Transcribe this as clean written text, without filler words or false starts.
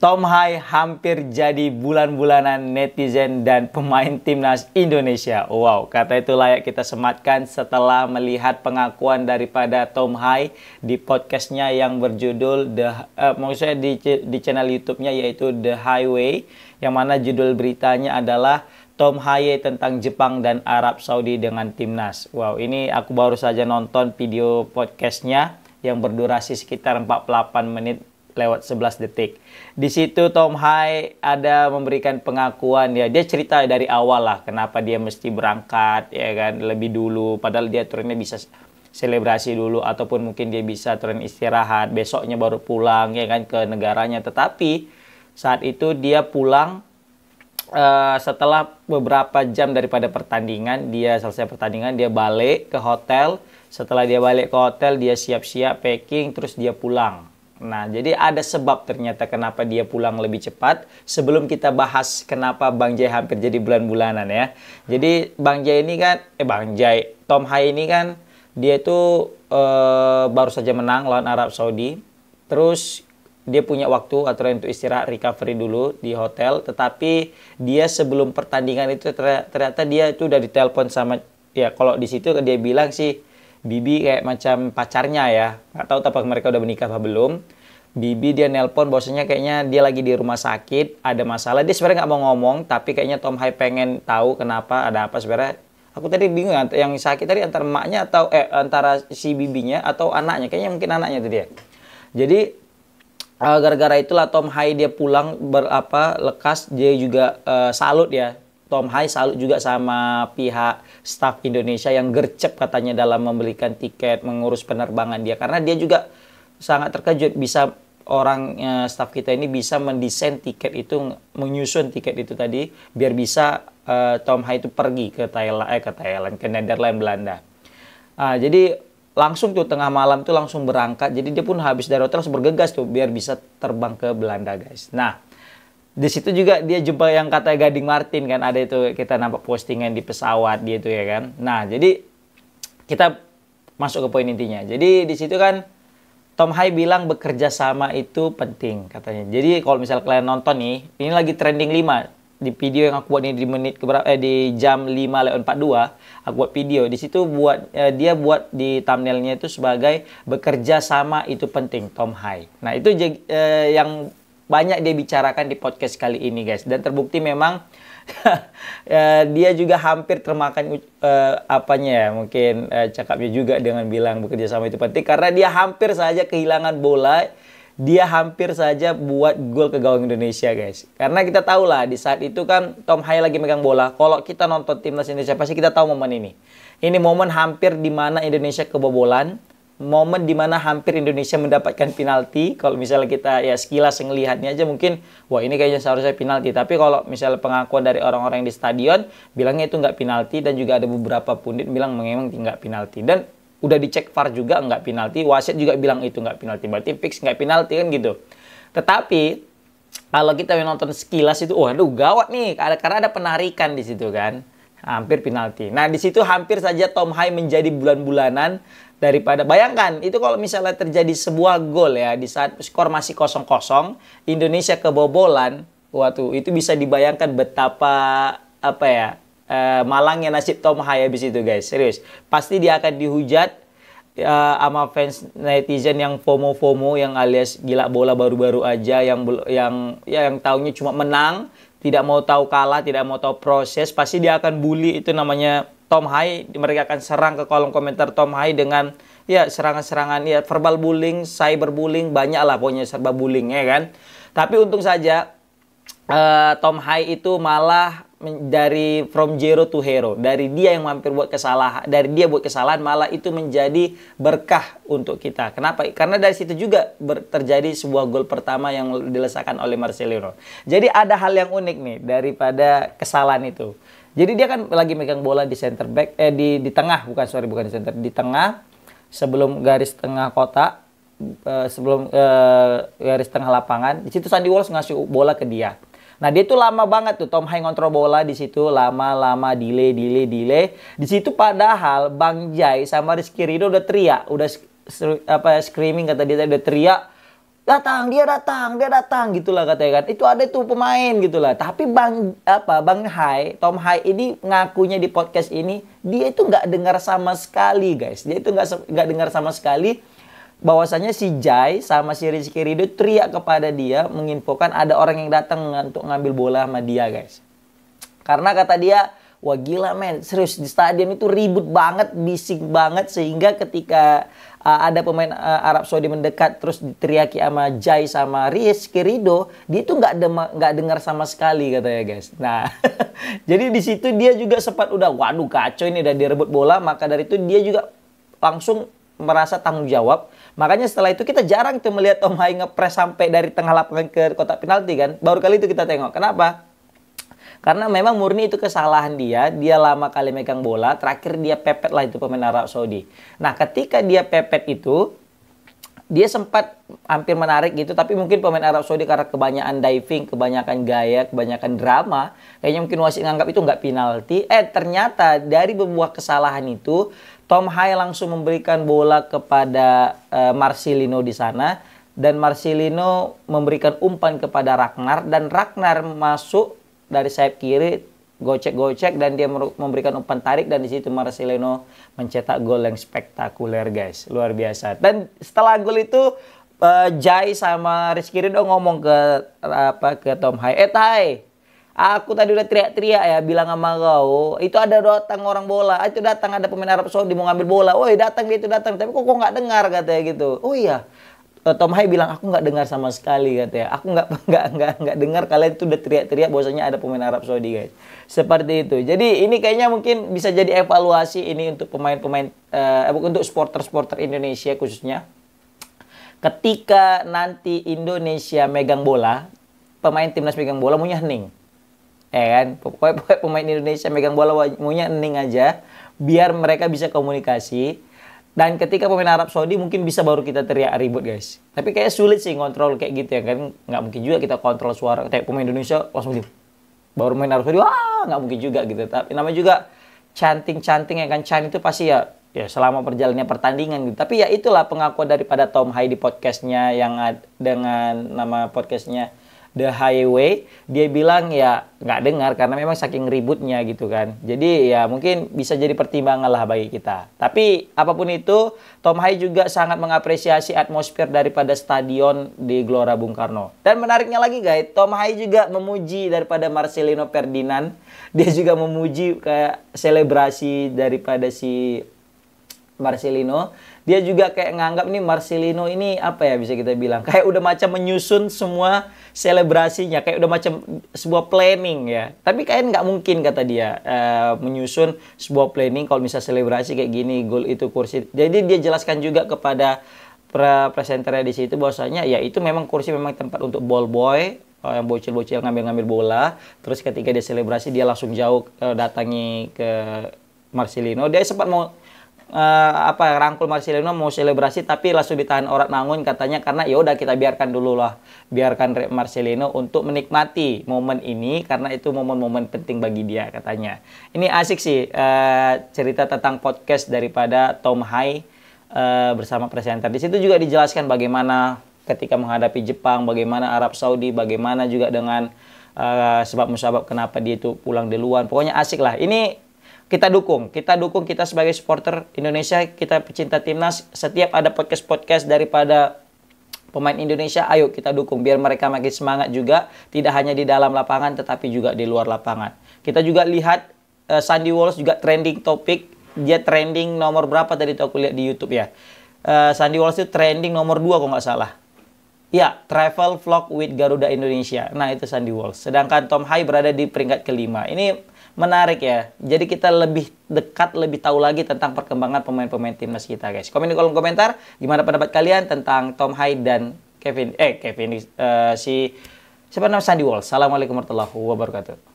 Tom Hai hampir jadi bulan-bulanan netizen dan pemain timnas Indonesia. Wow, kata itu layak kita sematkan setelah melihat pengakuan daripada Tom Hai di podcastnya yang berjudul maksudnya di channel YouTube-nya yaitu The Highway, yang mana judul beritanya adalah Tom Hai tentang Jepang dan Arab Saudi dengan timnas. Wow, ini aku baru saja nonton video podcastnya yang berdurasi sekitar 48 menit lewat 11 detik. Di situ Tom Hai ada memberikan pengakuan ya, dia cerita dari awal lah kenapa dia mesti berangkat ya kan lebih dulu, padahal dia turunnya bisa selebrasi dulu ataupun mungkin dia bisa turun istirahat, besoknya baru pulang ya kan ke negaranya. Tetapi saat itu dia pulang setelah beberapa jam daripada pertandingan, dia selesai pertandingan, dia balik ke hotel. Setelah dia balik ke hotel, dia siap-siap packing, terus dia pulang. Nah, jadi ada sebab ternyata kenapa dia pulang lebih cepat. Sebelum kita bahas kenapa Bang Jai hampir jadi bulan-bulanan ya. Jadi Bang Jai ini kan, Tom Hai ini kan, dia itu baru saja menang lawan Arab Saudi. Terus dia punya waktu aturan untuk istirahat, recovery dulu di hotel. Tetapi dia sebelum pertandingan itu ternyata dia itu udah ditelepon sama, ya kalau di situ dia bilang sih, Bibi kayak macam pacarnya ya. Nggak tahu apakah mereka udah menikah apa belum. Bibi dia nelpon bahwasanya kayaknya dia lagi di rumah sakit, ada masalah. Dia sebenarnya nggak mau ngomong, tapi kayaknya Tom Hai pengen tahu kenapa, ada apa sebenarnya. Aku tadi bingung yang sakit tadi antara emaknya atau antara si bibinya atau anaknya. Kayaknya mungkin anaknya itu dia. Jadi gara-gara itulah Tom Hai dia pulang lekas. Dia juga salut ya. Tom Hai salut juga sama pihak staf Indonesia yang gercep katanya dalam membelikan tiket, mengurus penerbangan dia. Karena dia juga sangat terkejut bisa staf kita ini bisa mendesain tiket itu, menyusun tiket itu tadi biar bisa Tom Hai itu pergi ke Thailand, ke Netherlands, Belanda. Jadi langsung tuh tengah malam tuh langsung berangkat. Jadi dia pun habis dari hotel langsung bergegas tuh biar bisa terbang ke Belanda, guys. Nah, di situ juga dia jumpa yang kata Gading Martin kan, ada itu kita nampak postingan di pesawat dia itu ya kan. Nah, jadi kita masuk ke poin intinya. Jadi di situ kan Tom Hai bilang bekerja sama itu penting katanya. Jadi kalau misalnya kalian nonton nih, ini lagi trending 5 di video yang aku buat ini di jam 5:42 aku buat video. Di situ dia buat di thumbnailnya itu sebagai bekerja sama itu penting Tom Hai. Nah, itu yang banyak dia bicarakan di podcast kali ini, guys. Dan terbukti memang dia juga hampir termakan mungkin cakapnya juga dengan bilang bekerja sama itu penting. Karena dia hampir saja kehilangan bola. Dia hampir saja buat gol ke gawang Indonesia, guys. Karena kita tahu lah di saat itu kan Tom Hai lagi megang bola. Kalau kita nonton timnas Indonesia pasti kita tahu momen ini. Ini momen hampir di mana Indonesia kebobolan. Momen dimana hampir Indonesia mendapatkan penalti. Kalau misalnya kita ya sekilas ngelihatnya aja mungkin wah ini kayaknya seharusnya penalti. Tapi kalau misalnya pengakuan dari orang-orang di stadion bilangnya itu nggak penalti, dan juga ada beberapa pundit bilang memang nggak penalti. Dan udah dicek VAR juga nggak penalti, wasit juga bilang itu nggak penalti, berarti fix nggak penalti kan gitu. Tetapi kalau kita nonton sekilas itu, aduh gawat nih, karena ada penarikan di situ kan, hampir penalti. Nah di situ hampir saja Tom Hai menjadi bulan-bulanan. Daripada bayangkan itu kalau misalnya terjadi sebuah gol ya di saat skor masih 0-0 Indonesia kebobolan, waduh itu bisa dibayangkan betapa malangnya nasib Tom Hai habis itu, guys. Serius, pasti dia akan dihujat sama fans netizen yang FOMO yang alias gila bola baru-baru aja, yang taunya cuma menang, tidak mau tahu kalah, tidak mau tahu proses. Pasti dia akan bully itu namanya Tom Hai. Mereka akan serang ke kolom komentar Tom Hai dengan ya serangan-serangan ya, verbal bullying, cyberbullying, banyak lah pokoknya serba bullying ya kan. Tapi untung saja Tom Hai itu malah dari from zero to hero, dari dia yang hampir buat kesalahan, dari dia buat kesalahan malah itu menjadi berkah untuk kita. Kenapa? Karena dari situ juga terjadi sebuah gol pertama yang dilesakan oleh Marcelino. Jadi ada hal yang unik nih daripada kesalahan itu. Jadi dia kan lagi megang bola di center back, di tengah, bukan di center, di tengah sebelum garis tengah kotak, sebelum garis tengah lapangan. Di situ Sandy Walsh ngasih bola ke dia. Nah dia tuh lama banget tuh Tom Hai ngontrol bola di situ, lama delay. Di situ padahal Bang Jai sama Rizky Ridho udah teriak, udah screaming kata dia, udah teriak dia datang gitulah katanya kan. Itu ada tuh pemain gitulah. Tapi Tom Hai ini ngakunya di podcast ini dia itu nggak dengar sama sekali, guys. Dia itu nggak dengar sama sekali bahwasanya si Jai sama si Rizky Ridho teriak kepada dia menginfokan ada orang yang datang untuk ngambil bola sama dia, guys. Karena kata dia, wah gila men, serius di stadion itu ribut banget, bising banget sehingga ketika ada pemain Arab Saudi mendekat terus diteriaki sama Jai sama Rizky Ridho, dia itu nggak dengar sama sekali katanya, guys. Nah, jadi di situ dia juga sempat udah waduh kacau ini udah direbut bola, maka dari itu dia juga langsung merasa tanggung jawab. Makanya setelah itu kita jarang tuh melihat Tom Hai ngepres sampai dari tengah lapangan ke kotak penalti kan. Baru kali itu kita tengok. Kenapa? Karena memang murni itu kesalahan dia lama kali megang bola, terakhir dia pepet lah itu pemain Arab Saudi. Nah, ketika dia pepet itu, dia sempat hampir menarik gitu, tapi mungkin pemain Arab Saudi karena kebanyakan diving, kebanyakan gaya, kebanyakan drama, kayaknya mungkin wasit nganggap itu nggak penalti. Ternyata dari beberapa kesalahan itu, Tom Hai langsung memberikan bola kepada Marcelino di sana, dan Marcelino memberikan umpan kepada Ragnar, dan Ragnar masuk dari sayap kiri, gocek-gocek, dan dia memberikan umpan tarik, dan di situ Marcelino mencetak gol yang spektakuler, guys. Luar biasa. Dan setelah gol itu Jai sama Rizky Ridho ngomong ke Tom Hai, Tai, aku tadi udah teriak-teriak ya bilang sama kau, itu ada datang orang bola, itu datang ada pemain Arab Saudi mau ngambil bola. Woi, datang dia itu datang, tapi kok nggak dengar katanya gitu. Oh iya. Tom Hai bilang aku nggak dengar sama sekali katanya. Aku nggak dengar kalian itu udah teriak-teriak bahwasanya ada pemain Arab Saudi, guys. Seperti itu. Jadi ini kayaknya mungkin bisa jadi evaluasi ini untuk pemain-pemain untuk supporter Indonesia khususnya. Ketika nanti Indonesia megang bola, pemain timnas megang bola maunya hening. Kan? Pokoknya pemain Indonesia megang bola maunya hening aja biar mereka bisa komunikasi. Dan ketika pemain Arab Saudi mungkin bisa baru kita teriak ribut, guys. Tapi kayak sulit sih ngontrol kayak gitu ya kan. Nggak mungkin juga kita kontrol suara. Kayak pemain Indonesia langsung gitu. Baru main Arab Saudi, wah nggak mungkin juga gitu. Tapi namanya juga chanting ya kan. Chant itu pasti ya selama perjalannya pertandingan gitu. Tapi ya itulah pengakuan daripada Tom Hai di podcastnya yang dengan nama podcastnya The Highway. Dia bilang ya nggak dengar karena memang saking ributnya gitu kan. Jadi ya mungkin bisa jadi pertimbangan lah bagi kita. Tapi apapun itu, Tom Hai juga sangat mengapresiasi atmosfer daripada stadion di Gelora Bung Karno. Dan menariknya lagi guys, Tom Hai juga memuji daripada Marcelino Ferdinand. Dia juga memuji kayak selebrasi daripada si Marcelino. Dia juga kayak nganggap nih Marcelino ini apa ya bisa kita bilang, kayak udah macam menyusun semua selebrasinya, kayak udah macam sebuah planning ya. Tapi kayak nggak mungkin kata dia menyusun sebuah planning kalau misal selebrasi kayak gini, gol itu kursi. Jadi dia jelaskan juga kepada presenternya di situ bahwasanya ya itu memang kursi memang tempat untuk ball boy, yang bocil-bocil ngambil-ngambil bola. Terus ketika dia selebrasi dia langsung jauh datangi ke Marcelino. Dia sempat mau rangkul Marcelino mau selebrasi tapi langsung ditahan orang Nangun katanya karena ya udah kita biarkan dulu lah, biarkan Marcelino untuk menikmati momen ini karena itu momen-momen penting bagi dia katanya. Ini asik sih cerita tentang podcast daripada Tom Hai bersama presenter. Di situ juga dijelaskan bagaimana ketika menghadapi Jepang, bagaimana Arab Saudi, bagaimana juga dengan sebab musabab kenapa dia itu pulang duluan. Pokoknya asik lah. Ini kita dukung kita sebagai supporter Indonesia, kita pecinta timnas. Setiap ada podcast daripada pemain Indonesia, ayo kita dukung biar mereka makin semangat juga, tidak hanya di dalam lapangan tetapi juga di luar lapangan. Kita juga lihat Sandy Walsh juga trending topik, dia trending nomor berapa tadi tuh aku lihat di YouTube ya. Sandy Walsh itu trending nomor 2 kalau nggak salah. Ya, travel vlog with Garuda Indonesia. Nah, itu Sandy Walsh. Sedangkan Tom Hai berada di peringkat kelima. Ini menarik ya. Jadi kita lebih dekat, lebih tahu lagi tentang perkembangan pemain-pemain timnas kita, guys. Komen di kolom komentar gimana pendapat kalian tentang Tom Hai dan siapa namanya Sandy Walsh. Assalamualaikum warahmatullahi wabarakatuh.